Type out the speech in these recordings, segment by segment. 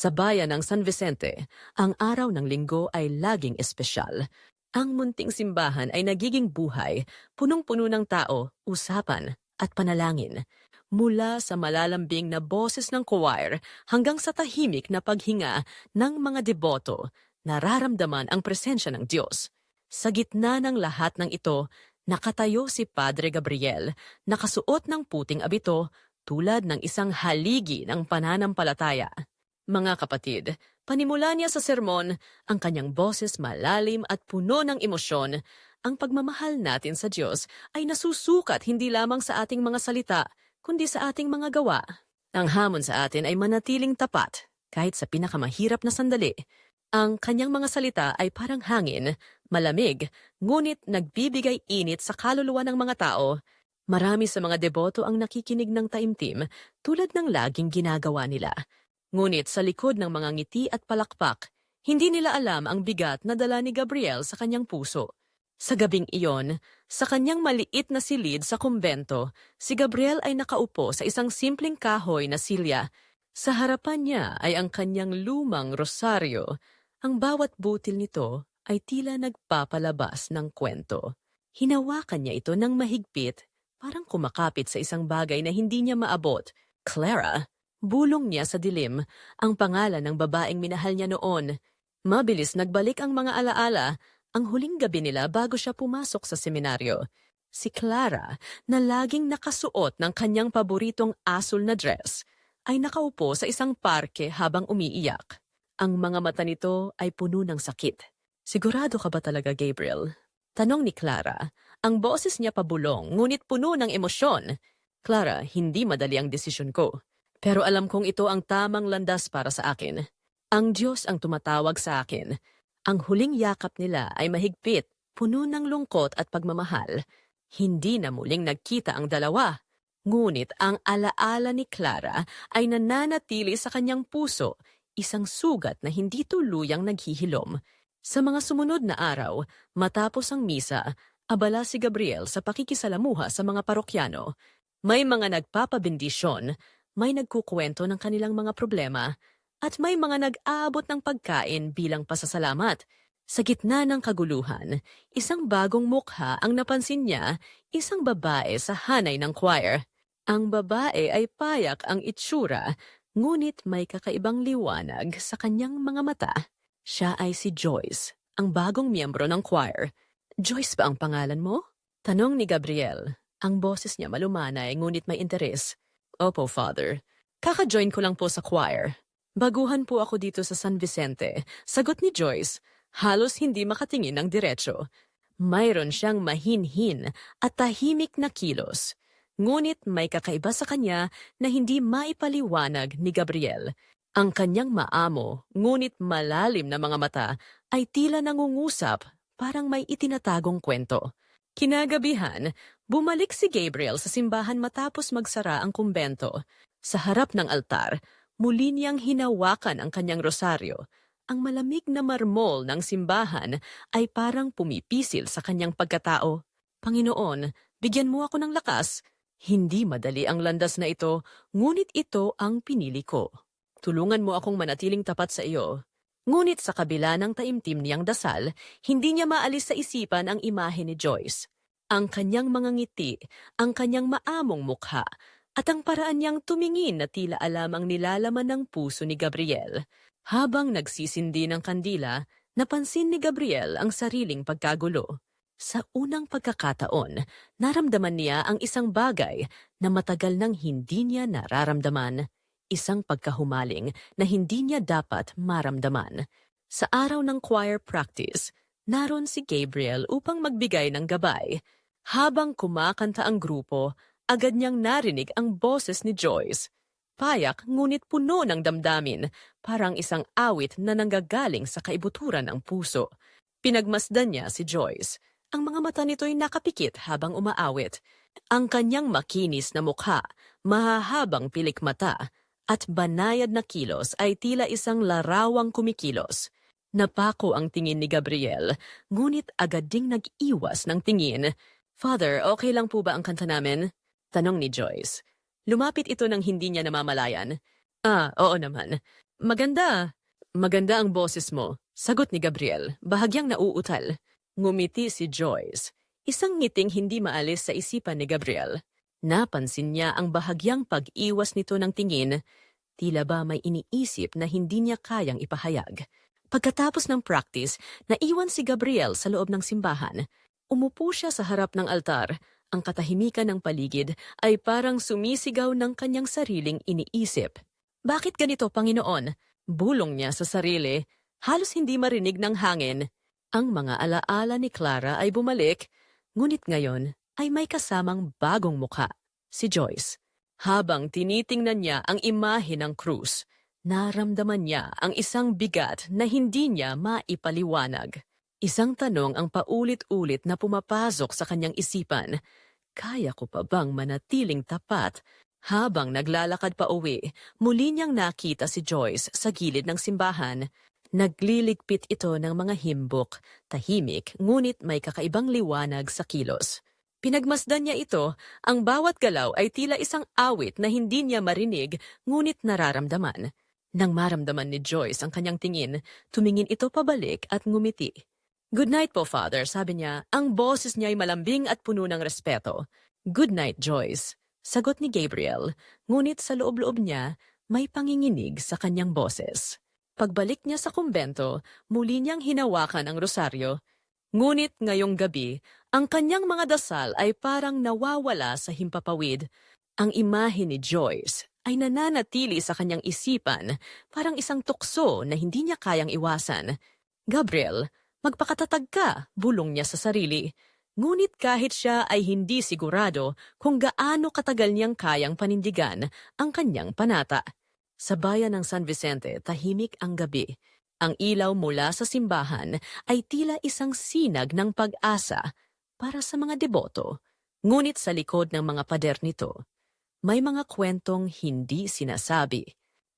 Sa bayan ng San Vicente, ang araw ng linggo ay laging espesyal. Ang munting simbahan ay nagiging buhay, punong-puno ng tao, usapan at panalangin. Mula sa malalambing na boses ng choir hanggang sa tahimik na paghinga ng mga deboto, nararamdaman ang presensya ng Diyos. Sa gitna ng lahat ng ito, nakatayo si Padre Gabriel, nakasuot ng puting abito tulad ng isang haligi ng pananampalataya. Mga kapatid, panimula niya sa sermon, ang kanyang boses malalim at puno ng emosyon. Ang pagmamahal natin sa Diyos ay nasusukat hindi lamang sa ating mga salita, kundi sa ating mga gawa. Ang hamon sa atin ay manatiling tapat, kahit sa pinakamahirap na sandali. Ang kanyang mga salita ay parang hangin, malamig, ngunit nagbibigay init sa kaluluwa ng mga tao. Marami sa mga deboto ang nakikinig ng taimtim tulad ng laging ginagawa nila. Ngunit sa likod ng mga ngiti at palakpak, hindi nila alam ang bigat na dala ni Gabriel sa kanyang puso. Sa gabing iyon, sa kanyang maliit na silid sa kumbento, si Gabriel ay nakaupo sa isang simpleng kahoy na silya. Sa harapan niya ay ang kanyang lumang rosaryo. Ang bawat butil nito ay tila nagpapalabas ng kwento. Hinawakan niya ito ng mahigpit, parang kumakapit sa isang bagay na hindi niya maabot. Clara! Bulong niya sa dilim ang pangalan ng babaeng minahal niya noon. Mabilis nagbalik ang mga alaala, ang huling gabi nila bago siya pumasok sa seminaryo. Si Clara, na laging nakasuot ng kanyang paboritong asul na dress, ay nakaupo sa isang parke habang umiiyak. Ang mga mata nito ay puno ng sakit. Sigurado ka ba talaga, Gabriel? Tanong ni Clara. Ang boses niya pabulong, ngunit puno ng emosyon. Clara, hindi madali ang desisyon ko. Pero alam kong ito ang tamang landas para sa akin. Ang Diyos ang tumatawag sa akin. Ang huling yakap nila ay mahigpit, puno ng lungkot at pagmamahal. Hindi na muling nagkita ang dalawa. Ngunit ang alaala ni Clara ay nananatili sa kanyang puso, isang sugat na hindi tuluyang naghihilom. Sa mga sumunod na araw, matapos ang misa, abala si Gabriel sa pakikisalamuha sa mga parokyano. May mga nagpapabendisyon, may nagkukwento ng kanilang mga problema, at may mga nag-aabot ng pagkain bilang pasasalamat. Sa gitna ng kaguluhan, isang bagong mukha ang napansin niya, isang babae sa hanay ng choir. Ang babae ay payak ang itsura, ngunit may kakaibang liwanag sa kanyang mga mata. Siya ay si Joyce, ang bagong miyembro ng choir. Joyce ba ang pangalan mo? Tanong ni Gabriel. Ang boses niya malumanay ngunit may interes. Opo, Father. Kaka-join ko lang po sa choir. Baguhan po ako dito sa San Vicente. Sagot ni Joyce, halos hindi makatingin ng diretsyo. Mayroon siyang mahinhin at tahimik na kilos. Ngunit may kakaiba sa kanya na hindi maipaliwanag ni Gabriel. Ang kanyang maamo, ngunit malalim na mga mata ay tila nangungusap, parang may itinatagong kwento. Kinagabihan, bumalik si Gabriel sa simbahan matapos magsara ang kumbento. Sa harap ng altar, muli niyang hinawakan ang kanyang rosaryo. Ang malamig na marmol ng simbahan ay parang pumipisil sa kanyang pagkatao. Panginoon, bigyan mo ako ng lakas. Hindi madali ang landas na ito, ngunit ito ang pinili ko. Tulungan mo akong manatiling tapat sa iyo. Ngunit sa kabila ng taimtim niyang dasal, hindi niya maalis sa isipan ang imahe ni Joyce. Ang kanyang mga ngiti, ang kanyang maamong mukha, at ang paraan niyang tumingin na tila alam ang nilalaman ng puso ni Gabriel. Habang nagsisindi ng kandila, napansin ni Gabriel ang sariling pagkagulo. Sa unang pagkakataon, naramdaman niya ang isang bagay na matagal nang hindi niya nararamdaman. Isang pagkahumaling na hindi niya dapat maramdaman. Sa araw ng choir practice, naroon si Gabriel upang magbigay ng gabay. Habang kumakanta ang grupo, agad niyang narinig ang boses ni Joyce. Payak ngunit puno ng damdamin, parang isang awit na nanggagaling sa kaibuturan ng puso. Pinagmasdan niya si Joyce. Ang mga mata nito'y nakapikit habang umaawit. Ang kanyang makinis na mukha, mahahabang pilik mata, at banayad na kilos ay tila isang larawang kumikilos. Napako ang tingin ni Gabriel, ngunit agad ding nag-iwas ng tingin. Father, okay lang po ba ang kanta namin? Tanong ni Joyce. Lumapit ito nang hindi niya namamalayan. Oo naman. Maganda. Maganda ang boses mo, sagot ni Gabriel, bahagyang nauutal. Ngumiti si Joyce, isang ngiting hindi maalis sa isipan ni Gabriel. Napansin niya ang bahagyang pag-iwas nito ng tingin, tila ba may iniisip na hindi niya kayang ipahayag. Pagkatapos ng practice, naiwan si Gabriel sa loob ng simbahan. Umupo siya sa harap ng altar. Ang katahimikan ng paligid ay parang sumisigaw ng kanyang sariling iniisip. Bakit ganito, Panginoon? Bulong niya sa sarili, halos hindi marinig ng hangin. Ang mga alaala ni Clara ay bumalik, ngunit ngayon ay may kasamang bagong mukha, si Joyce. Habang tinitingnan niya ang imahe ng krus, naramdaman niya ang isang bigat na hindi niya maipaliwanag. Isang tanong ang paulit-ulit na pumapasok sa kanyang isipan. Kaya ko pa bang manatiling tapat? Habang naglalakad pa uwi, muli niyang nakita si Joyce sa gilid ng simbahan. Nagliligpit ito ng mga himbok, tahimik, ngunit may kakaibang liwanag sa kilos. Pinagmasdan niya ito, ang bawat galaw ay tila isang awit na hindi niya marinig, ngunit nararamdaman. Nang maramdaman ni Joyce ang kanyang tingin, tumingin ito pabalik at ngumiti. "Good night po, Father," sabi niya. Ang boses niya ay malambing at puno ng respeto. "Good night, Joyce," sagot ni Gabriel, ngunit sa loob-loob niya may panginginig sa kanyang boses. Pagbalik niya sa kumbento, muli niyang hinawakan ang rosaryo. Ngunit ngayong gabi, ang kanyang mga dasal ay parang nawawala sa himpapawid. Ang imahe ni Joyce ay nananatili sa kanyang isipan, parang isang tukso na hindi niya kayang iwasan. "Gabriel, magpakatatag ka," bulong niya sa sarili. Ngunit kahit siya ay hindi sigurado kung gaano katagal niyang kayang panindigan ang kanyang panata. Sa bayan ng San Vicente, tahimik ang gabi. Ang ilaw mula sa simbahan ay tila isang sinag ng pag-asa para sa mga deboto. Ngunit sa likod ng mga pader nito, may mga kwentong hindi sinasabi.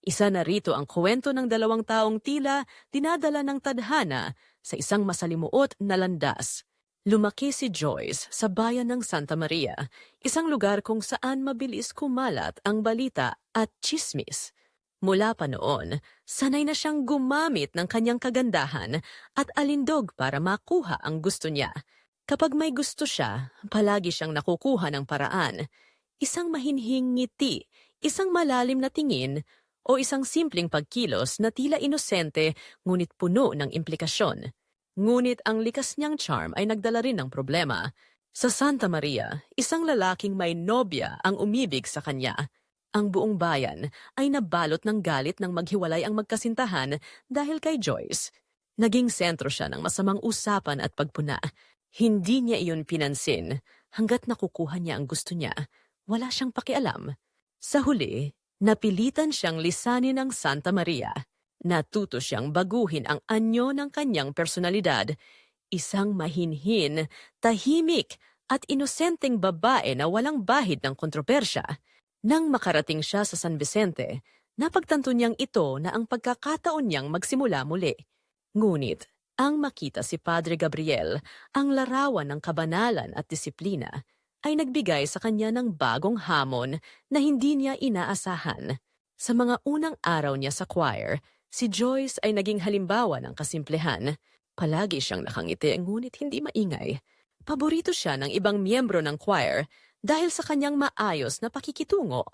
Isa na rito ang kwento ng dalawang taong tila dinadala ng tadhana sa isang masalimuot na landas. Lumaki si Joyce sa bayan ng Santa Maria, isang lugar kung saan mabilis kumalat ang balita at tsismis. Mula pa noon, sanay na siyang gumamit ng kanyang kagandahan at alindog para makuha ang gusto niya. Kapag may gusto siya, palagi siyang nakukuha ng paraan. Isang mahinhing ngiti, isang malalim na tingin, o isang simpleng pagkilos na tila inosente ngunit puno ng implikasyon. Ngunit ang likas niyang charm ay nagdala rin ng problema. Sa Santa Maria, isang lalaking may nobya ang umibig sa kanya. Ang buong bayan ay nabalot ng galit nang maghiwalay ang magkasintahan dahil kay Joyce. Naging sentro siya ng masamang usapan at pagpuna. Hindi niya iyon pinansin hanggat nakukuha niya ang gusto niya. Wala siyang pakialam. Sa huli, napilitan siyang lisanin ng Santa Maria. Natuto siyang baguhin ang anyo ng kanyang personalidad. Isang mahinhin, tahimik at inosenteng babae na walang bahid ng kontrobersya. Nang makarating siya sa San Vicente, napagtanto niyang ito na ang pagkakataon niyang magsimula muli. Ngunit, ang makita si Padre Gabriel, ang larawan ng kabanalan at disiplina, ay nagbigay sa kanya ng bagong hamon na hindi niya inaasahan. Sa mga unang araw niya sa choir, si Joyce ay naging halimbawa ng kasimplehan. Palagi siyang nakangiti ngunit hindi maingay. Paborito siya ng ibang miyembro ng choir dahil sa kanyang maayos na pakikitungo.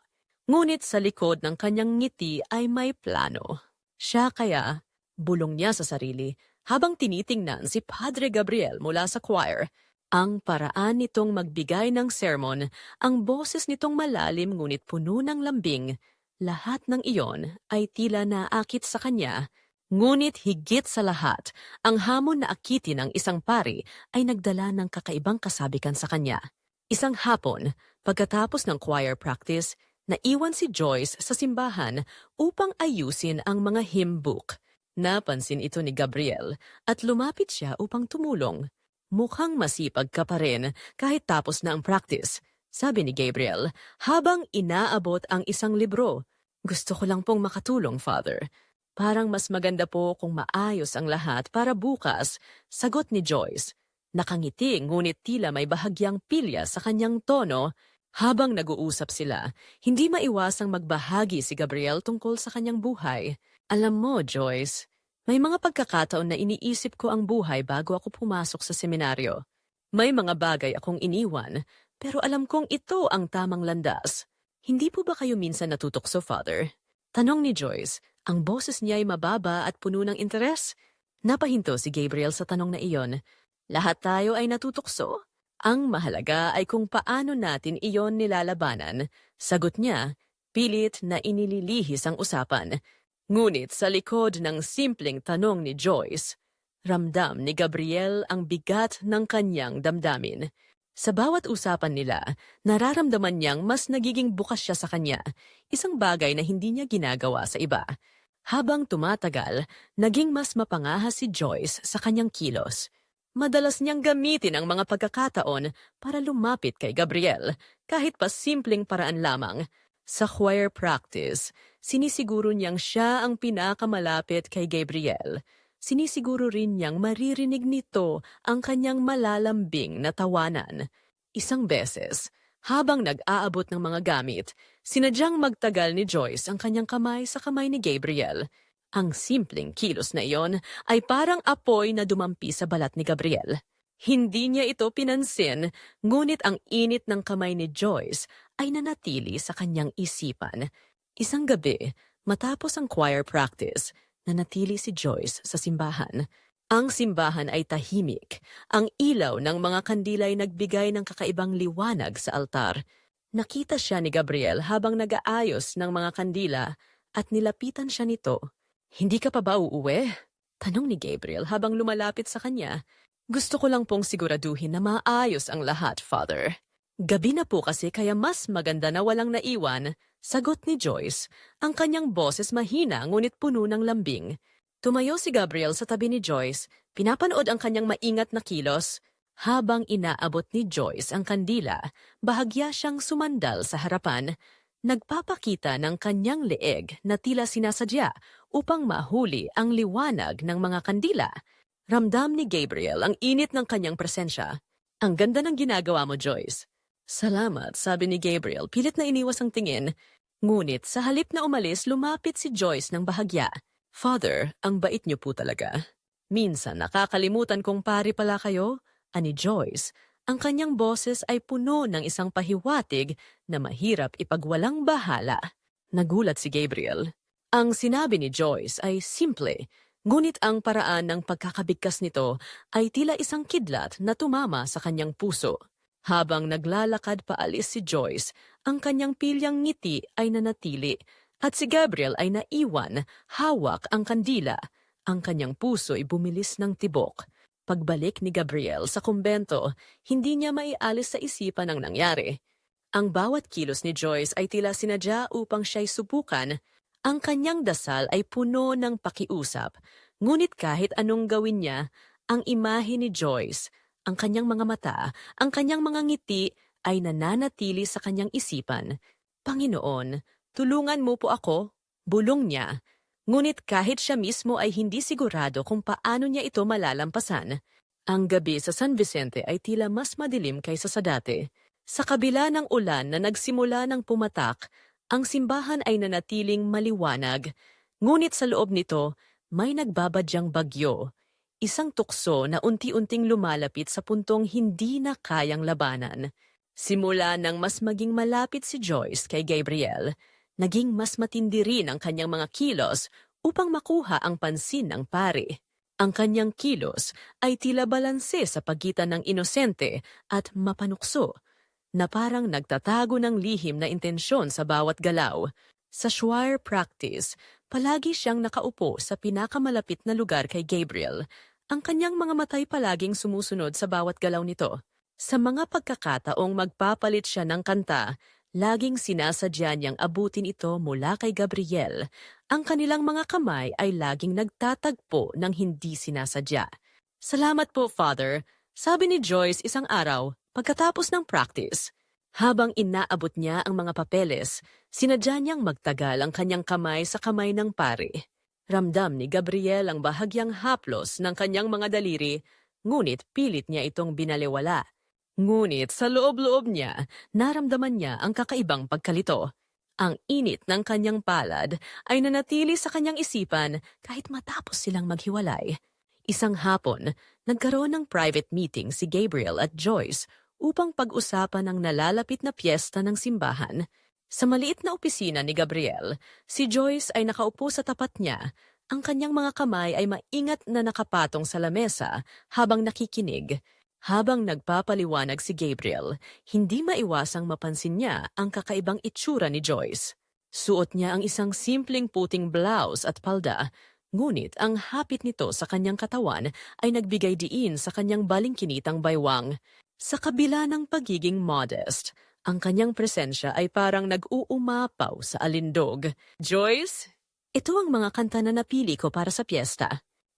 Ngunit sa likod ng kanyang ngiti ay may plano. Siya kaya, bulong niya sa sarili habang tinitingnan si Padre Gabriel mula sa choir. Ang paraan nitong magbigay ng sermon, ang boses nitong malalim ngunit puno ng lambing, lahat ng iyon ay tila naakit sa kanya. Ngunit higit sa lahat, ang hamon na akitin ng isang pari ay nagdala ng kakaibang kasabikan sa kanya. Isang hapon, pagkatapos ng choir practice, naiwan si Joyce sa simbahan upang ayusin ang mga hymn book. Napansin ito ni Gabriel at lumapit siya upang tumulong. "Mukhang masipag ka pa rin kahit tapos na ang practice," sabi ni Gabriel habang inaabot ang isang libro. "Gusto ko lang pong makatulong, Father. Parang mas maganda po kung maayos ang lahat para bukas," sagot ni Joyce. Nakangiti ngunit tila may bahagyang pilya sa kanyang tono. Habang nag-uusap sila, hindi maiwasang magbahagi si Gabriel tungkol sa kanyang buhay. Alam mo, Joyce, may mga pagkakataon na iniisip ko ang buhay bago ako pumasok sa seminaryo. May mga bagay akong iniwan, pero alam kong ito ang tamang landas. Hindi po ba kayo minsan natutokso, Father? Tanong ni Joyce, ang boses niya ay mababa at puno ng interes. Napahinto si Gabriel sa tanong na iyon. Lahat tayo ay natutokso. Ang mahalaga ay kung paano natin iyon nilalabanan. Sagot niya, pilit na inililihis ang usapan. Ngunit sa likod ng simpleng tanong ni Joyce, ramdam ni Gabriel ang bigat ng kanyang damdamin. Sa bawat usapan nila, nararamdaman niyang mas nagiging bukas siya sa kanya, isang bagay na hindi niya ginagawa sa iba. Habang tumatagal, naging mas mapangahas si Joyce sa kanyang kilos. Madalas niyang gamitin ang mga pagkakataon para lumapit kay Gabriel, kahit pa simpleng paraan lamang. Sa choir practice, sinisiguro niyang siya ang pinakamalapit kay Gabriel. Sinisiguro rin niyang maririnig nito ang kanyang malalambing na tawanan. Isang beses, habang nag-aabot ng mga gamit, sinadyang magtagal ni Joyce ang kanyang kamay sa kamay ni Gabriel. Ang simpleng kilos na iyon ay parang apoy na dumampi sa balat ni Gabriel. Hindi niya ito pinansin, ngunit ang init ng kamay ni Joyce ay nanatili sa kanyang isipan. Isang gabi, matapos ang choir practice, nanatili si Joyce sa simbahan. Ang simbahan ay tahimik. Ang ilaw ng mga kandila ay nagbigay ng kakaibang liwanag sa altar. Nakita siya ni Gabriel habang nag-aayos ng mga kandila at nilapitan siya nito. Hindi ka pa ba uuwi? Tanong ni Gabriel habang lumalapit sa kanya. Gusto ko lang pong siguraduhin na maayos ang lahat, Father. Gabi na po kasi kaya mas maganda na walang naiwan. Sagot ni Joyce, ang kanyang boses mahina ngunit puno ng lambing. Tumayo si Gabriel sa tabi ni Joyce, pinapanood ang kanyang maingat na kilos. Habang inaabot ni Joyce ang kandila, bahagya siyang sumandal sa harapan. Nagpapakita ng kanyang leeg na tila sinasadya upang mahuli ang liwanag ng mga kandila. Ramdam ni Gabriel ang init ng kanyang presensya. Ang ganda ng ginagawa mo, Joyce. Salamat, sabi ni Gabriel, pilit na iniwas ang tingin. Ngunit sa halip na umalis, lumapit si Joyce ng bahagya. Father, ang bait niyo po talaga. Minsan nakakalimutan kong pari pala kayo, ani Joyce. Ang kanyang boses ay puno ng isang pahiwatig na mahirap ipagwalang bahala. Nagulat si Gabriel. Ang sinabi ni Joyce ay simple, ngunit ang paraan ng pagkakabigkas nito ay tila isang kidlat na tumama sa kanyang puso. Habang naglalakad paalis si Joyce, ang kanyang pilyang ngiti ay nanatili at si Gabriel ay naiwan, hawak ang kandila. Ang kanyang puso ay bumilis ng tibok. Pagbalik ni Gabriel sa kumbento, hindi niya maialis sa isipan ang nangyari. Ang bawat kilos ni Joyce ay tila sinadya upang siya'y subukan. Ang kanyang dasal ay puno ng pakiusap, ngunit kahit anong gawin niya, ang imahe ni Joyce, ang kanyang mga mata, ang kanyang mga ngiti ay nananatili sa kanyang isipan. Panginoon, tulungan mo po ako, bulong niya. Ngunit kahit siya mismo ay hindi sigurado kung paano niya ito malalampasan. Ang gabi sa San Vicente ay tila mas madilim kaysa sa dati. Sa kabila ng ulan na nagsimula ng pumatak, ang simbahan ay nanatiling maliwanag. Ngunit sa loob nito, may nagbabadyang bagyo. Isang tukso na unti-unting lumalapit sa puntong hindi na kayang labanan. Simula nang mas maging malapit si Joyce kay Gabriel, naging mas matindi rin ang kanyang mga kilos upang makuha ang pansin ng pari. Ang kanyang kilos ay tila balanse sa pagitan ng inosente at mapanukso, na parang nagtatago ng lihim na intensyon sa bawat galaw. Sa choir practice, palagi siyang nakaupo sa pinakamalapit na lugar kay Gabriel. Ang kanyang mga matay palaging sumusunod sa bawat galaw nito. Sa mga pagkakataong magpapalit siya ng kanta, laging sinasadya niyang abutin ito mula kay Gabriel. Ang kanilang mga kamay ay laging nagtatagpo ng hindi sinasadya. Salamat po, Father, sabi ni Joyce isang araw pagkatapos ng practice. Habang inaabot niya ang mga papeles, sinadya niyang magtagal ang kanyang kamay sa kamay ng pari. Ramdam ni Gabriel ang bahagyang haplos ng kanyang mga daliri, ngunit pilit niya itong binaliwala. Ngunit sa loob-loob niya, naramdaman niya ang kakaibang pagkalito. Ang init ng kanyang palad ay nanatili sa kanyang isipan kahit matapos silang maghiwalay. Isang hapon, nagkaroon ng private meeting si Gabriel at Joyce upang pag-usapan ang nalalapit na piyesta ng simbahan. Sa maliit na opisina ni Gabriel, si Joyce ay nakaupo sa tapat niya. Ang kanyang mga kamay ay maingat na nakapatong sa lamesa habang nakikinig. Habang nagpapaliwanag si Gabriel, hindi maiwasang mapansin niya ang kakaibang itsura ni Joyce. Suot niya ang isang simpleng puting blouse at palda, ngunit ang hapit nito sa kanyang katawan ay nagbigay diin sa kanyang balingkinitang baywang. Sa kabila ng pagiging modest, ang kanyang presensya ay parang nag-uumapaw sa alindog. Joyce, ito ang mga kanta na napili ko para sa piyesta.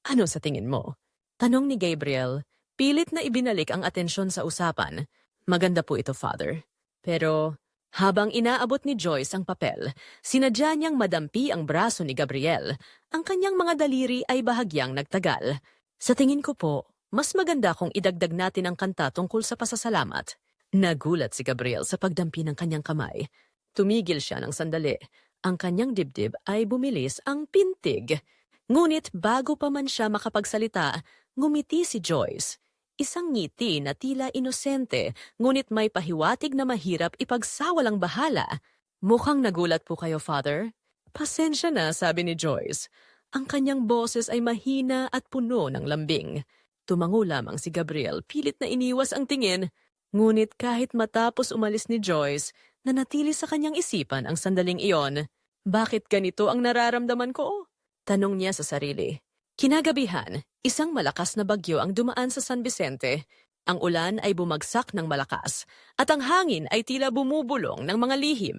Ano sa tingin mo? Tanong ni Gabriel. Pilit na ibinalik ang atensyon sa usapan. Maganda po ito, Father. Pero habang inaabot ni Joyce ang papel, sinadya niyang madampi ang braso ni Gabriel. Ang kanyang mga daliri ay bahagyang nagtagal. Sa tingin ko po, mas maganda kung idagdag natin ang kanta tungkol sa pasasalamat. Nagulat si Gabriel sa pagdampi ng kanyang kamay. Tumigil siya ng sandali. Ang kanyang dibdib ay bumilis ang pintig. Ngunit bago pa man siya makapagsalita, ngumiti si Joyce. Isang ngiti na tila inosente, ngunit may pahiwatig na mahirap ipagsawalang bahala. Mukhang nagulat po kayo, Father. Pasensya na, sabi ni Joyce. Ang kanyang boses ay mahina at puno ng lambing. Tumango lamang si Gabriel, pilit na iniwas ang tingin. Ngunit kahit matapos umalis ni Joyce, nanatili sa kanyang isipan ang sandaling iyon. Bakit ganito ang nararamdaman ko? Tanong niya sa sarili. Kinagabihan, isang malakas na bagyo ang dumaan sa San Vicente. Ang ulan ay bumagsak ng malakas at ang hangin ay tila bumubulong ng mga lihim.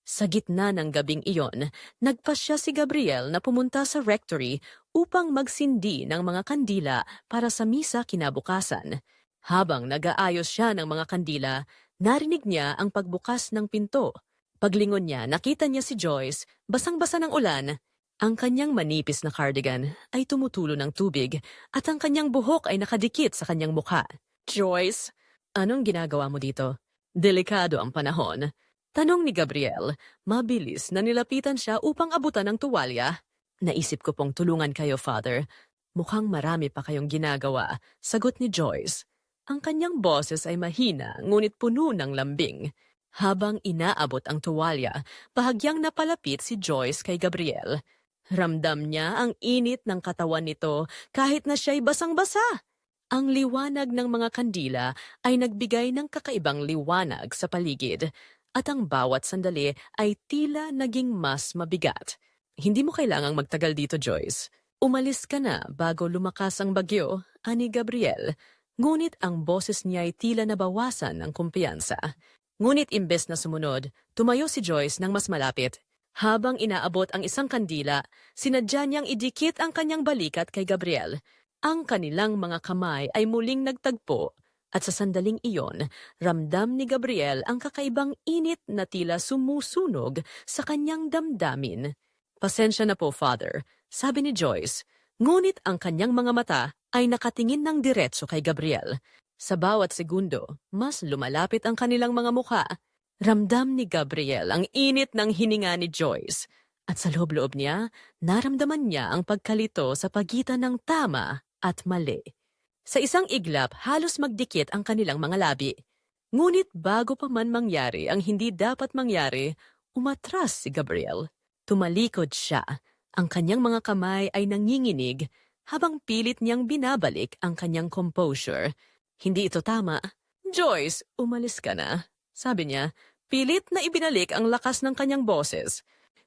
Sa gitna ng gabing iyon, nagpasya si Gabriel na pumunta sa rectory upang magsindi ng mga kandila para sa misa kinabukasan. Habang nag-aayos siya ng mga kandila, narinig niya ang pagbukas ng pinto. Paglingon niya, nakita niya si Joyce, basang-basa ng ulan. Ang kanyang manipis na cardigan ay tumutulo ng tubig at ang kanyang buhok ay nakadikit sa kanyang mukha. Joyce, anong ginagawa mo dito? Delikado ang panahon. Tanong ni Gabriel, mabilis na nilapitan siya upang abutan ng tuwalya. Naisip ko pong tulungan kayo, Father. Mukhang marami pa kayong ginagawa, sagot ni Joyce. Ang kanyang boses ay mahina, ngunit puno ng lambing. Habang inaabot ang tuwalya, bahagyang napalapit si Joyce kay Gabriel. Ramdam niya ang init ng katawan nito kahit na siya'y basang-basa. Ang liwanag ng mga kandila ay nagbigay ng kakaibang liwanag sa paligid at ang bawat sandali ay tila naging mas mabigat. Hindi mo kailangang magtagal dito, Joyce. Umalis ka na bago lumakas ang bagyo, ani Gabriel. Ngunit ang boses niya ay tila nabawasan ng kumpiyansa. Ngunit imbes na sumunod, tumayo si Joyce ng mas malapit. Habang inaabot ang isang kandila, sinadya niyang idikit ang kanyang balikat kay Gabriel. Ang kanilang mga kamay ay muling nagtagpo at sa sandaling iyon, ramdam ni Gabriel ang kakaibang init na tila sumusunog sa kanyang damdamin. Pasensya na po, Father, sabi ni Joyce. Ngunit ang kanyang mga mata ay nakatingin ng diretso kay Gabriel. Sa bawat segundo, mas lumalapit ang kanilang mga mukha. Ramdam ni Gabriel ang init ng hininga ni Joyce at sa loob-loob niya, naramdaman niya ang pagkalito sa pagitan ng tama at mali. Sa isang iglap, halos magdikit ang kanilang mga labi. Ngunit bago pa man mangyari ang hindi dapat mangyari, umatras si Gabriel. Tumalikod siya. Ang kanyang mga kamay ay nanginginig habang pilit niyang binabalik ang kanyang composure. Hindi ito tama. Joyce, umalis ka na. Sabi niya, pilit na ibinalik ang lakas ng kanyang boses.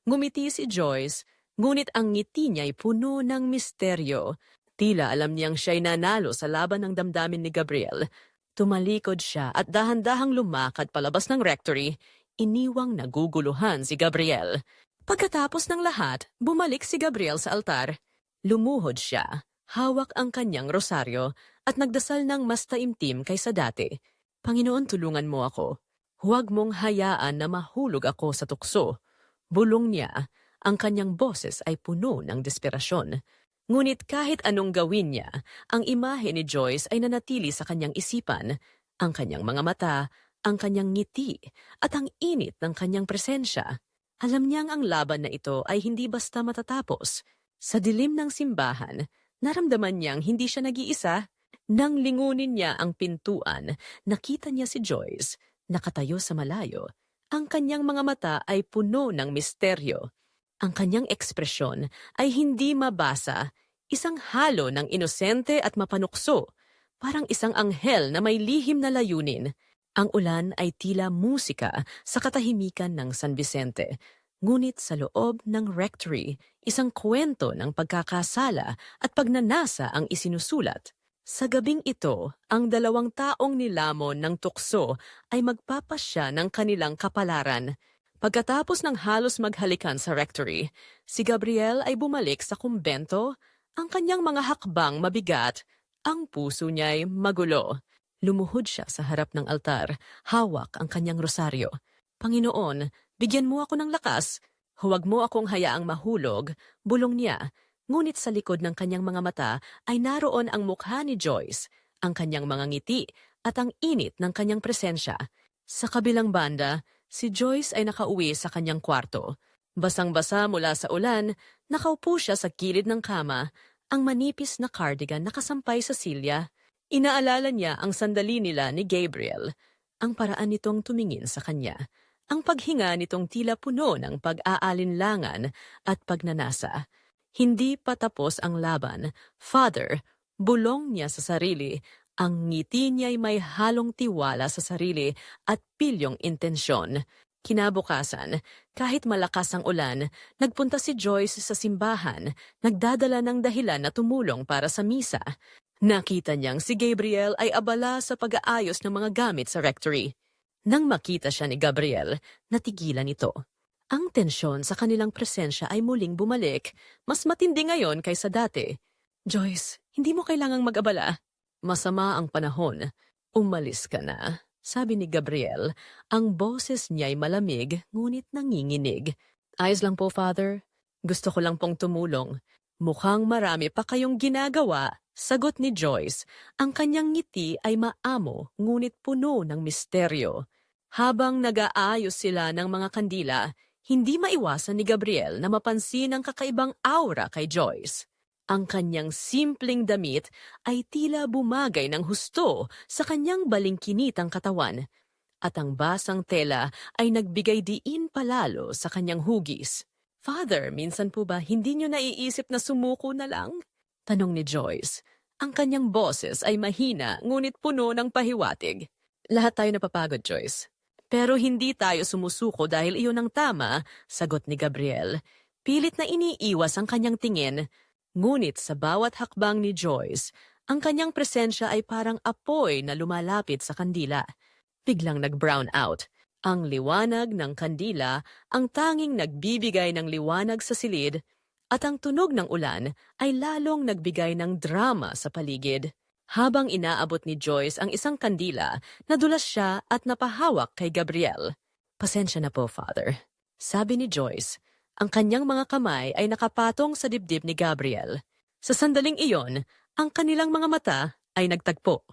Ngumiti si Joyce, ngunit ang ngiti niya ay puno ng misteryo. Tila alam niyang siya'y nanalo sa laban ng damdamin ni Gabriel. Tumalikod siya at dahan-dahang lumakad palabas ng rectory. Iniwang naguguluhan si Gabriel. Pagkatapos ng lahat, bumalik si Gabriel sa altar. Lumuhod siya, hawak ang kanyang rosaryo at nagdasal ng mas taimtim kaysa dati. Panginoon, tulungan mo ako. Huwag mong hayaan na mahulog ako sa tukso. Bulong niya, ang kanyang boses ay puno ng desperasyon. Ngunit kahit anong gawin niya, ang imahe ni Joyce ay nanatili sa kanyang isipan, ang kanyang mga mata, ang kanyang ngiti, at ang init ng kanyang presensya. Alam niyang ang laban na ito ay hindi basta matatapos. Sa dilim ng simbahan, naramdaman niyang hindi siya nag-iisa. Nang lingunin niya ang pintuan, nakita niya si Joyce, nakatayo sa malayo. Ang kanyang mga mata ay puno ng misteryo. Ang kanyang ekspresyon ay hindi mabasa, isang halo ng inosente at mapanukso, parang isang anghel na may lihim na layunin. Ang ulan ay tila musika sa katahimikan ng San Vicente. Ngunit sa loob ng rectory, isang kwento ng pagkakasala at pagnanasa ang isinusulat. Sa gabing ito, ang 2 taong nilamon ng tukso ay magpapasya ng kanilang kapalaran. Pagkatapos ng halos maghalikan sa rectory, si Gabriel ay bumalik sa kumbento, ang kanyang mga hakbang mabigat, ang puso niya'y magulo. Lumuhod siya sa harap ng altar, hawak ang kanyang rosaryo. Panginoon, bigyan mo ako ng lakas, huwag mo akong hayaang mahulog, bulong niya. Ngunit sa likod ng kanyang mga mata ay naroon ang mukha ni Joyce, ang kanyang mga ngiti at ang init ng kanyang presensya. Sa kabilang banda, si Joyce ay nakauwi sa kanyang kwarto. Basang-basa mula sa ulan, nakaupo siya sa gilid ng kama, ang manipis na cardigan nakasampay sa silya. Inaalala niya ang sandali nila ni Gabriel, ang paraan nitong tumingin sa kanya, ang paghinga nitong tila puno ng pag-aalinlangan at pagnanasa. Hindi pa tapos ang laban. Father, bulong niya sa sarili. Ang ngiti niya'y may halong tiwala sa sarili at pilyong intensyon. Kinabukasan, kahit malakas ang ulan, nagpunta si Joyce sa simbahan, nagdadala ng dahilan na tumulong para sa misa. Nakita niyang si Gabriel ay abala sa pag-aayos ng mga gamit sa rectory. Nang makita siya ni Gabriel, natigilan ito. Ang tensyon sa kanilang presensya ay muling bumalik, mas matindi ngayon kaysa dati. Joyce, hindi mo kailangang mag-abala. Masama ang panahon. Umalis ka na, sabi ni Gabriel. Ang boses niya'y malamig, ngunit nanginginig. Ayos lang po, Father. Gusto ko lang pong tumulong. Mukhang marami pa kayong ginagawa, sagot ni Joyce. Ang kanyang ngiti ay maamo, ngunit puno ng misteryo. Habang nag-aayos sila ng mga kandila, hindi maiwasan ni Gabriel na mapansin ang kakaibang aura kay Joyce. Ang kanyang simpleng damit ay tila bumagay ng husto sa kanyang balingkinitang katawan, at ang basang tela ay nagbigay diin palalo sa kanyang hugis. Father, minsan po ba hindi niyo naiisip na sumuko na lang? Tanong ni Joyce. Ang kanyang boses ay mahina ngunit puno ng pahiwatig. Lahat tayo napapagod, Joyce. Pero hindi tayo sumusuko dahil iyon ang tama, sagot ni Gabriel. Pilit na iniiwas ang kanyang tingin. Ngunit sa bawat hakbang ni Joyce, ang kanyang presensya ay parang apoy na lumalapit sa kandila. Biglang nag-brown out. Ang liwanag ng kandila ang tanging nagbibigay ng liwanag sa silid, at ang tunog ng ulan ay lalong nagbigay ng drama sa paligid. Habang inaabot ni Joyce ang isang kandila, nadulas siya at napahawak kay Gabriel. Pasensya na po, Father. Sabi ni Joyce, ang kanyang mga kamay ay nakapatong sa dibdib ni Gabriel. Sa sandaling iyon, ang kanilang mga mata ay nagtagpo.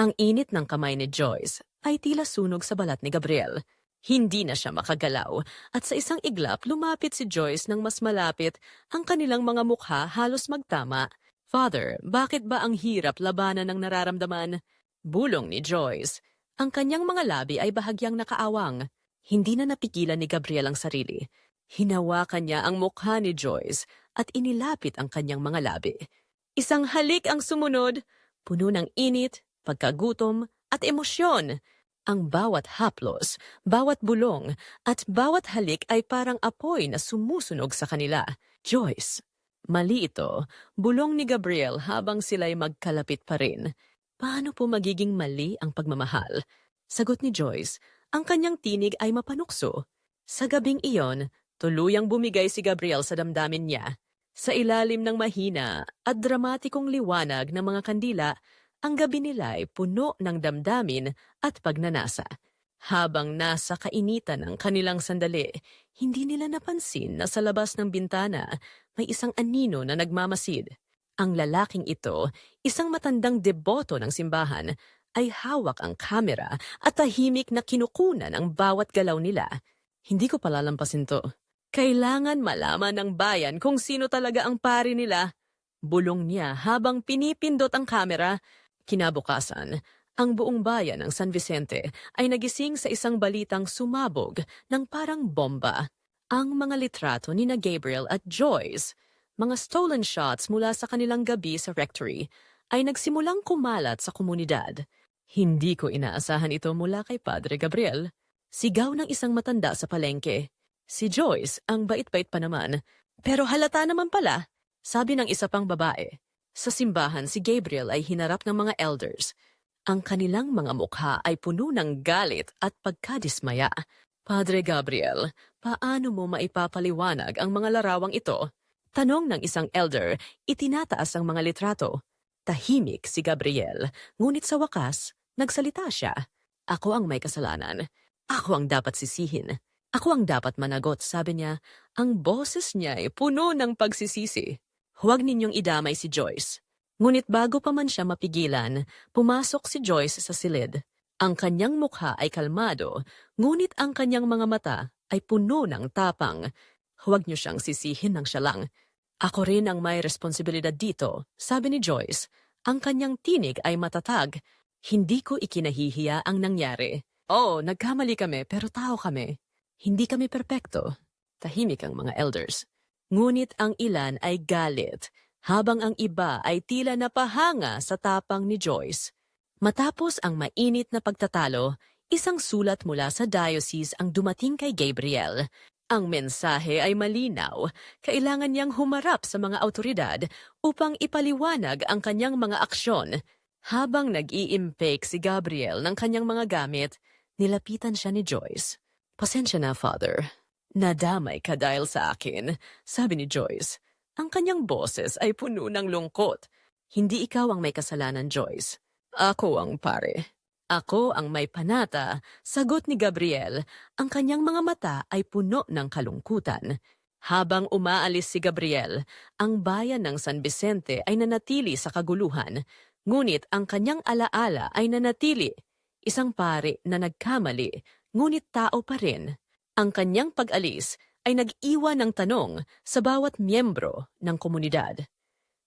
Ang init ng kamay ni Joyce ay tila sunog sa balat ni Gabriel. Hindi na siya makagalaw at sa isang iglap lumapit si Joyce ng mas malapit, ang kanilang mga mukha halos magtama. Father, bakit ba ang hirap labanan ng nararamdaman? Bulong ni Joyce. Ang kanyang mga labi ay bahagyang nakaawang. Hindi na napigilan ni Gabriel ang sarili. Hinawakan niya ang mukha ni Joyce at inilapit ang kanyang mga labi. Isang halik ang sumunod, puno ng init, pagkagutom at emosyon. Ang bawat haplos, bawat bulong at bawat halik ay parang apoy na sumusunog sa kanila. Joyce. Mali ito, bulong ni Gabriel habang sila'y magkalapit pa rin. Paano po magiging mali ang pagmamahal? Sagot ni Joyce, ang kanyang tinig ay mapanukso. Sa gabing iyon, tuluyang bumigay si Gabriel sa damdamin niya. Sa ilalim ng mahina at dramatikong liwanag ng mga kandila, ang gabi nila ay puno ng damdamin at pagnanasa. Habang nasa kainitan ng kanilang sandali, hindi nila napansin na sa labas ng bintana may isang anino na nagmamasid. Ang lalaking ito, isang matandang deboto ng simbahan, ay hawak ang kamera at tahimik na kinukunan ang bawat galaw nila. Hindi ko palalampasin to. Kailangan malaman ng bayan kung sino talaga ang pari nila. Bulong niya habang pinipindot ang kamera. Kinabukasan, ang buong bayan ng San Vicente ay nagising sa isang balitang sumabog ng parang bomba. Ang mga litrato ni na Gabriel at Joyce, mga stolen shots mula sa kanilang gabi sa rectory, ay nagsimulang kumalat sa komunidad. Hindi ko inaasahan ito mula kay Padre Gabriel. Sigaw ng isang matanda sa palengke. Si Joyce, ang bait-bait pa naman. Pero halata naman pala, sabi ng isa pang babae. Sa simbahan, si Gabriel ay hinarap ng mga elders. Ang kanilang mga mukha ay puno ng galit at pagkadismaya. Padre Gabriel, paano mo maipapaliwanag ang mga larawang ito? Tanong ng isang elder, itinataas ang mga litrato. Tahimik si Gabriel, ngunit sa wakas, nagsalita siya. Ako ang may kasalanan. Ako ang dapat sisihin. Ako ang dapat managot, sabi niya. Ang boses niya ay puno ng pagsisisi. Huwag ninyong idamay si Joyce. Ngunit bago pa man siya mapigilan, pumasok si Joyce sa silid. Ang kanyang mukha ay kalmado, ngunit ang kanyang mga mata ay puno ng tapang. Huwag niyo siyang sisihin ng siya lang. Ako rin ang may responsibilidad dito, sabi ni Joyce. Ang kanyang tinig ay matatag. Hindi ko ikinahihiya ang nangyari. Oo, nagkamali kami pero tao kami. Hindi kami perpekto. Tahimik ang mga elders. Ngunit ang ilan ay galit, habang ang iba ay tila napahanga sa tapang ni Joyce. Matapos ang mainit na pagtatalo, isang sulat mula sa diocese ang dumating kay Gabriel. Ang mensahe ay malinaw. Kailangan niyang humarap sa mga awtoridad upang ipaliwanag ang kanyang mga aksyon. Habang nag-i-impake si Gabriel ng kanyang mga gamit, nilapitan siya ni Joyce. Pasensya na, Father. Nadamay ka dahil sa akin, sabi ni Joyce. Ang kanyang boses ay puno ng lungkot. Hindi ikaw ang may kasalanan, Joyce. Ako ang pare. Ako ang may panata, sagot ni Gabriel. Ang kanyang mga mata ay puno ng kalungkutan. Habang umaalis si Gabriel, ang bayan ng San Vicente ay nanatili sa kaguluhan, ngunit ang kanyang alaala ay nanatili. Isang pare na nagkamali, ngunit tao pa rin. Ang kanyang pag-alis ay nag-iwan ng tanong sa bawat miyembro ng komunidad.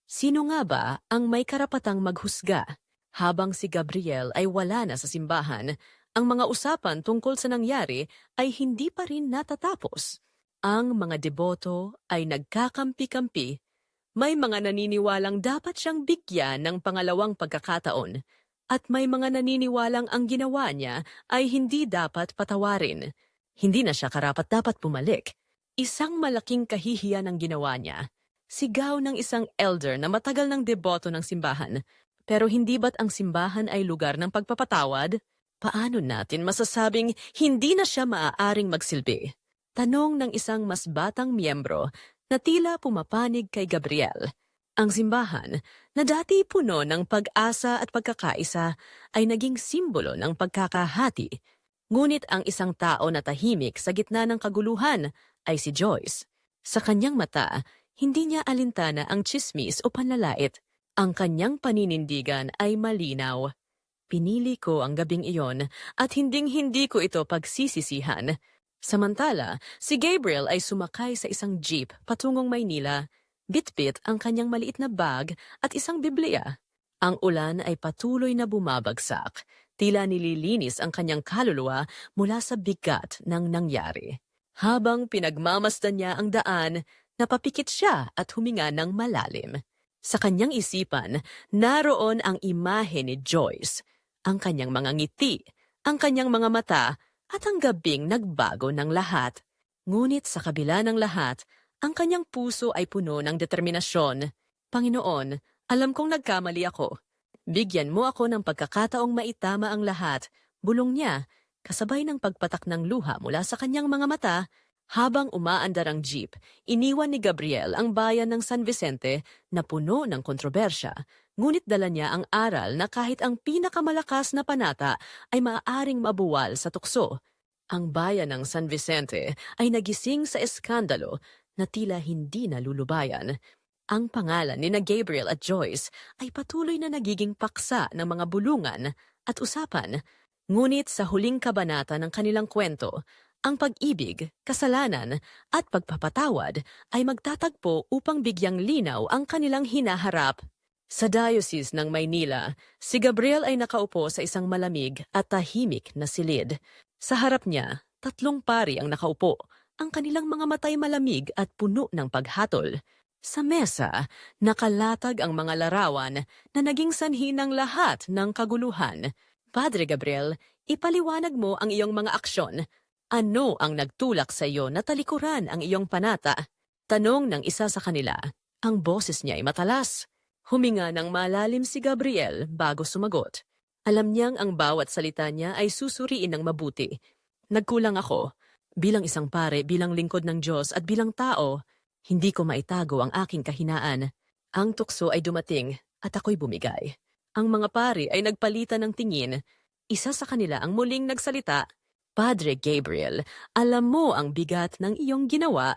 Sino nga ba ang may karapatang maghusga? Habang si Gabriel ay wala na sa simbahan, ang mga usapan tungkol sa nangyari ay hindi pa rin natatapos. Ang mga deboto ay nagkakampi-kampi. May mga naniniwalang dapat siyang bigyan ng pangalawang pagkakataon, at may mga naniniwalang ang ginawa niya ay hindi dapat patawarin. Hindi na siya karapat-dapat bumalik. Isang malaking kahihiyan ang ginawa niya. Sigaw ng isang elder na matagal ng deboto ng simbahan. Pero hindi ba't ang simbahan ay lugar ng pagpapatawad? Paano natin masasabing hindi na siya maaaring magsilbi? Tanong ng isang mas batang miyembro na tila pumapanig kay Gabriel. Ang simbahan, na dati puno ng pag-asa at pagkakaisa, ay naging simbolo ng pagkakahati. Ngunit ang isang tao na tahimik sa gitna ng kaguluhan ay si Joyce. Sa kanyang mata, hindi niya alintana ang tsismis o panlalait. Ang kanyang paninindigan ay malinaw. Pinili ko ang gabing iyon at hinding-hindi ko ito pagsisisihan. Samantala, si Gabriel ay sumakay sa isang jeep patungong Maynila. Bitbit ang kanyang maliit na bag at isang Biblia. Ang ulan ay patuloy na bumabagsak. Tila nililinis ang kanyang kaluluwa mula sa bigat ng nangyari. Habang pinagmamasdan niya ang daan, napapikit siya at huminga ng malalim. Sa kanyang isipan, naroon ang imahe ni Joyce, ang kanyang mga ngiti, ang kanyang mga mata, at ang gabing nagbago ng lahat. Ngunit sa kabila ng lahat, ang kanyang puso ay puno ng determinasyon. Panginoon, alam kong nagkamali ako. Bigyan mo ako ng pagkakataong maitama ang lahat, bulong niya, kasabay ng pagpatak ng luha mula sa kanyang mga mata. Habang umaandar ang jeep, iniwan ni Gabriel ang bayan ng San Vicente na puno ng kontrobersya, ngunit dala niya ang aral na kahit ang pinakamalakas na panata ay maaaring mabuwal sa tukso. Ang bayan ng San Vicente ay nagising sa eskandalo na tila hindi nalulubayan. Ang pangalan ni na Gabriel at Joyce ay patuloy na nagiging paksa ng mga bulungan at usapan. Ngunit sa huling kabanata ng kanilang kwento, Ang pag-ibig, kasalanan, at pagpapatawad ay magtatagpo upang bigyang linaw ang kanilang hinaharap. Sa Diocese ng Maynila, si Gabriel ay nakaupo sa isang malamig at tahimik na silid. Sa harap niya, 3 pari ang nakaupo, ang kanilang mga matay malamig at puno ng paghatol. Sa mesa, nakalatag ang mga larawan na naging sanhi ng lahat ng kaguluhan. Padre Gabriel, ipaliwanag mo ang iyong mga aksyon. Ano ang nagtulak sa iyo na talikuran ang iyong panata? Tanong ng isa sa kanila. Ang boses niya ay matalas. Huminga ng malalim si Gabriel bago sumagot. Alam niyang ang bawat salita niya ay susuriin ng mabuti. Nagkulang ako. Bilang isang pare, bilang lingkod ng Diyos at bilang tao, hindi ko maitago ang aking kahinaan. Ang tukso ay dumating at ako'y bumigay. Ang mga pari ay nagpalitan ng tingin. Isa sa kanila ang muling nagsalita. Padre Gabriel, alam mo ang bigat ng iyong ginawa.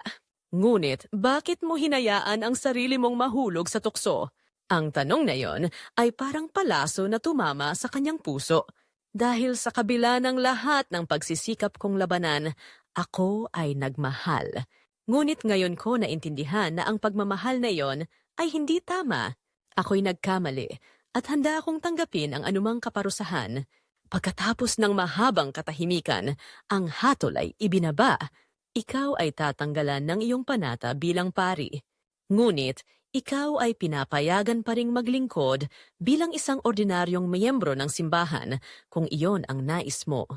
Ngunit, bakit mo hinayaan ang sarili mong mahulog sa tukso? Ang tanong na yon ay parang palaso na tumama sa kanyang puso. Dahil sa kabila ng lahat ng pagsisikap kong labanan, ako ay nagmahal. Ngunit ngayon ko naintindihan na ang pagmamahal na yon ay hindi tama. Ako'y nagkamali at handa akong tanggapin ang anumang kaparusahan. Pagkatapos ng mahabang katahimikan, ang hatol ay ibinaba. Ikaw ay tatanggalan ng iyong panata bilang pari. Ngunit, ikaw ay pinapayagan pa ring maglingkod bilang isang ordinaryong miyembro ng simbahan kung iyon ang nais mo.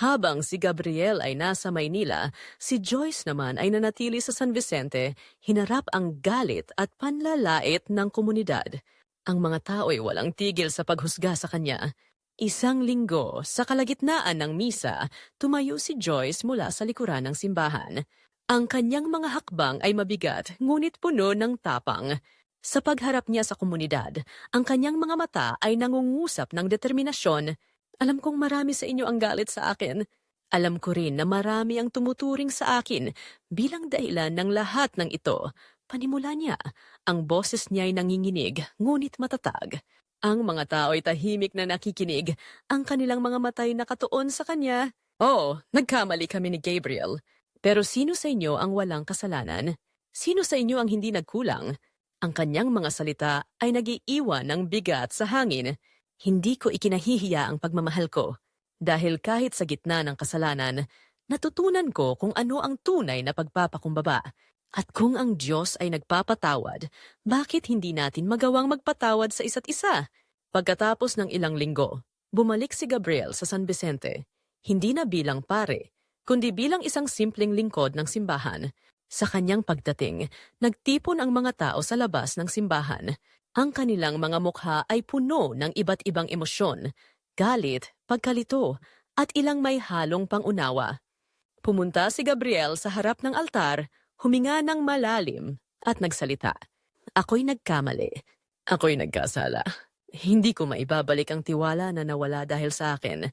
Habang si Gabriel ay nasa Maynila, si Joyce naman ay nanatili sa San Vicente, hinarap ang galit at panlalait ng komunidad. Ang mga tao ay walang tigil sa paghusga sa kanya. Isang linggo, sa kalagitnaan ng misa, tumayo si Joyce mula sa likuran ng simbahan. Ang kanyang mga hakbang ay mabigat, ngunit puno ng tapang. Sa pagharap niya sa komunidad, ang kanyang mga mata ay nangungusap ng determinasyon. Alam kong marami sa inyo ang galit sa akin. Alam ko rin na marami ang tumuturing sa akin bilang dahilan ng lahat ng ito. Panimula niya, ang boses niya ay nanginginig, ngunit matatag. Ang mga tao ay tahimik na nakikinig, ang kanilang mga matay nakatuon sa kanya. Oo, nagkamali kami ni Gabriel. Pero sino sa inyo ang walang kasalanan? Sino sa inyo ang hindi nagkulang? Ang kanyang mga salita ay nag-iiwan ng bigat sa hangin. Hindi ko ikinahihiya ang pagmamahal ko. Dahil kahit sa gitna ng kasalanan, natutunan ko kung ano ang tunay na pagpapakumbaba. At kung ang Diyos ay nagpapatawad, bakit hindi natin magawang magpatawad sa isa't isa? Pagkatapos ng ilang linggo, bumalik si Gabriel sa San Vicente. Hindi na bilang pare, kundi bilang isang simpleng lingkod ng simbahan. Sa kanyang pagdating, nagtipon ang mga tao sa labas ng simbahan. Ang kanilang mga mukha ay puno ng iba't ibang emosyon, galit, pagkalito, at ilang may halong pangunawa. Pumunta si Gabriel sa harap ng altar, huminga ng malalim at nagsalita. Ako'y nagkamali. Ako'y nagkasala. Hindi ko maibabalik ang tiwala na nawala dahil sa akin.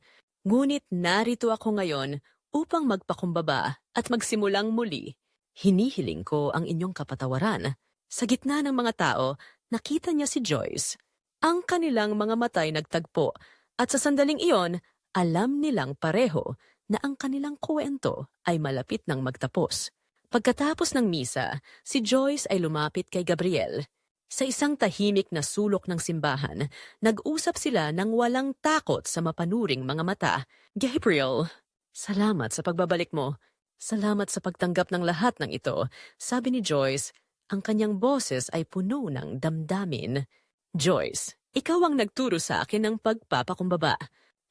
Ngunit narito ako ngayon upang magpakumbaba at magsimulang muli. Hinihiling ko ang inyong kapatawaran. Sa gitna ng mga tao, nakita niya si Joyce. Ang kanilang mga matay nagtagpo at sa sandaling iyon, alam nilang pareho na ang kanilang kwento ay malapit ng magtapos. Pagkatapos ng misa, si Joyce ay lumapit kay Gabriel. Sa isang tahimik na sulok ng simbahan, nag-usap sila ng walang takot sa mapanuring mga mata. Gabriel, salamat sa pagbabalik mo. Salamat sa pagtanggap ng lahat ng ito, sabi ni Joyce. Ang kanyang boses ay puno ng damdamin. Joyce, ikaw ang nagturo sa akin ng pagpapakumbaba.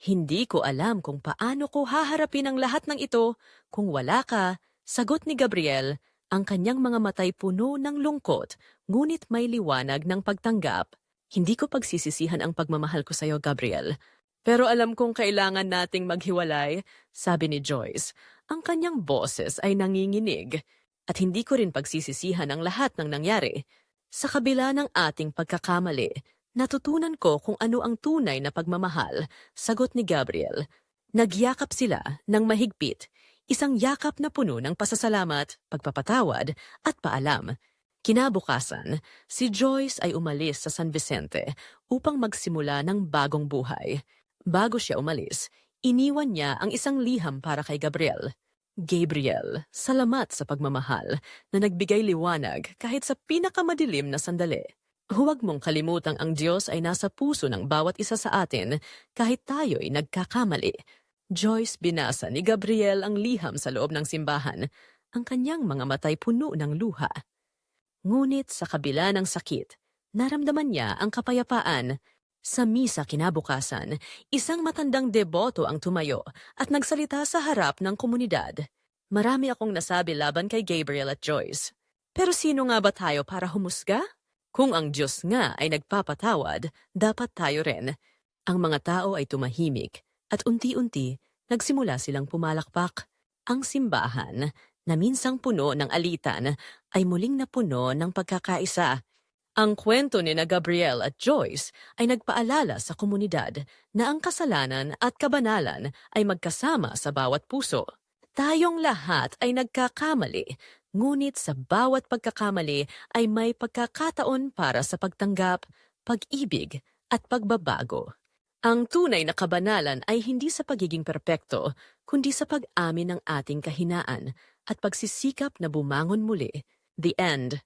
Hindi ko alam kung paano ko haharapin ang lahat ng ito kung wala ka. Sagot ni Gabriel, ang kanyang mga matay puno ng lungkot, ngunit may liwanag ng pagtanggap. Hindi ko pagsisisihan ang pagmamahal ko sa iyo, Gabriel. Pero alam kong kailangan nating maghiwalay, sabi ni Joyce. Ang kanyang boses ay nanginginig. At hindi ko rin pagsisisihan ang lahat ng nangyari. Sa kabila ng ating pagkakamali, natutunan ko kung ano ang tunay na pagmamahal, sagot ni Gabriel. Nagyakap sila ng mahigpit. Isang yakap na puno ng pasasalamat, pagpapatawad at paalam. Kinabukasan, si Joyce ay umalis sa San Vicente upang magsimula ng bagong buhay. Bago siya umalis, iniwan niya ang isang liham para kay Gabriel. Gabriel, salamat sa pagmamahal na nagbigay liwanag kahit sa pinakamadilim na sandali. Huwag mong kalimutang ang Diyos ay nasa puso ng bawat isa sa atin kahit tayo'y nagkakamali. Joyce, binasa ni Gabriel ang liham sa loob ng simbahan. Ang kanyang mga matay puno ng luha. Ngunit sa kabila ng sakit, naramdaman niya ang kapayapaan. Sa misa kinabukasan, isang matandang deboto ang tumayo at nagsalita sa harap ng komunidad. Marami akong nasabi laban kay Gabriel at Joyce. Pero sino nga ba tayo para humusga? Kung ang Diyos nga ay nagpapatawad, dapat tayo rin. Ang mga tao ay tumahimik at unti-unti nagsimula silang pumalakpak. Ang simbahan, na minsang puno ng alitan, ay muling napuno ng pagkakaisa. Ang kwento ni na Gabriel at Joyce ay nagpaalala sa komunidad na ang kasalanan at kabanalan ay magkasama sa bawat puso. Tayong lahat ay nagkakamali, ngunit sa bawat pagkakamali ay may pagkakataon para sa pagtanggap, pag-ibig at pagbabago. Ang tunay na kabanalan ay hindi sa pagiging perpekto, kundi sa pag-amin ng ating kahinaan at pagsisikap na bumangon muli. The End.